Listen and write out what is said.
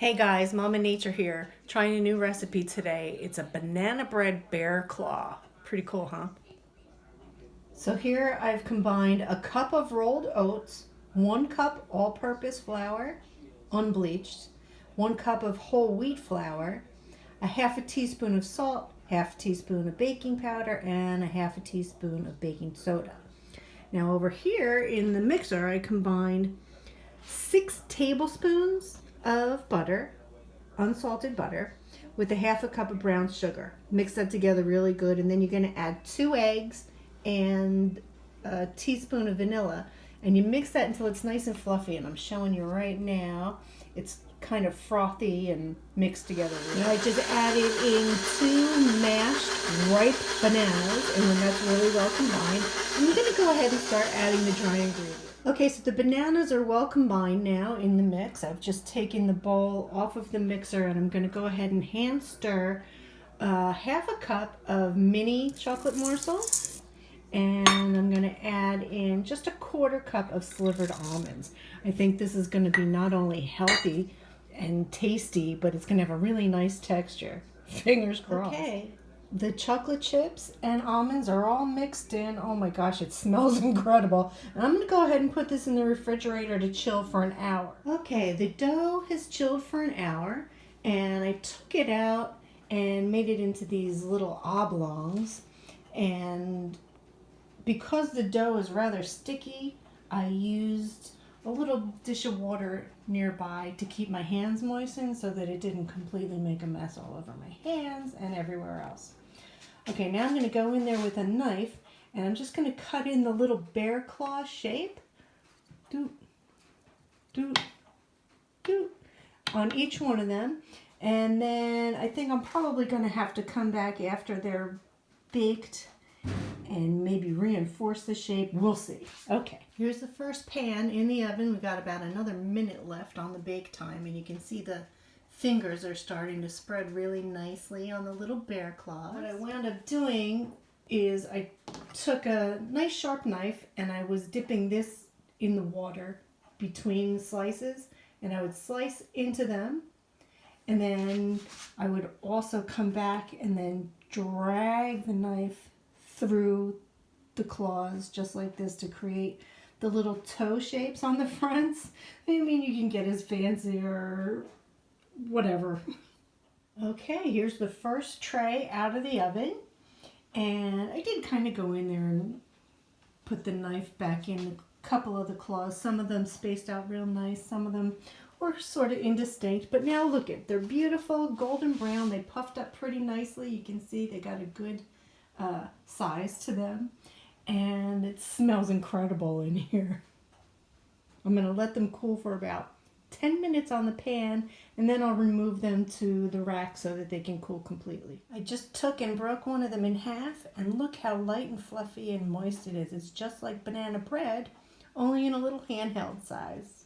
Hey guys, MamaNature here, trying a new recipe today. It's a banana bread bear claw. Pretty cool, huh? So here I've combined a cup of rolled oats, 1 cup all-purpose flour, unbleached, 1 cup of whole wheat flour, a half a teaspoon of salt, half a teaspoon of baking powder, and a half a teaspoon of baking soda. Now over here in the mixer, I combined 6 tablespoons of butter, unsalted butter, with a half a cup of brown sugar. Mix that together really good, and then you're going to add 2 eggs and a teaspoon of vanilla, and you mix that until it's nice and fluffy. And I'm showing you right now, it's kind of frothy and mixed together. Now I just added in 2 mashed ripe bananas, and when that's really well combined, I'm going to go ahead and start adding the dry ingredients. Okay, so the bananas are well combined now in the mix. I've just taken the bowl off of the mixer, and I'm going to go ahead and hand stir half a cup of mini chocolate morsels, and I'm going to add in just a 1/4 cup of slivered almonds. I think this is going to be not only healthy and tasty, but it's going to have a really nice texture. Fingers crossed. Okay. The chocolate chips and almonds are all mixed in. Oh my gosh, it smells incredible. And I'm going to go ahead and put this in the refrigerator to chill for an hour. Okay, the dough has chilled for an hour, and I took it out and made it into these little oblongs. And because the dough is rather sticky, I used a little dish of water nearby to keep my hands moistened so that it didn't completely make a mess all over my hands and everywhere else. Okay, now I'm going to go in there with a knife, and I'm just going to cut in the little bear claw shape, doot, doot, doot, on each one of them. And then I think I'm probably going to have to come back after they're baked and maybe reinforce the shape. We'll see. Okay, here's the first pan in the oven. We've got about another minute left on the bake time, and you can see the fingers are starting to spread really nicely on the little bear claws. What I wound up doing is I took a nice sharp knife, and I was dipping this in the water between slices, and I would slice into them, and then I would also come back and then drag the knife through the claws just like this to create the little toe shapes on the fronts. I mean, you can get as fancy or whatever. Okay, here's the first tray out of the oven, and I did kind of go in there and put the knife back in a couple of the claws. Some of them spaced out real nice, some of them were sort of indistinct, but now look at, they're beautiful golden brown. They puffed up pretty nicely. You can see they got a good size to them, and it smells incredible in here. I'm going to let them cool for about 10 minutes on the pan, and then I'll remove them to the rack so that they can cool completely. I just took and broke one of them in half, and look how light and fluffy and moist it is. It's just like banana bread, only in a little handheld size.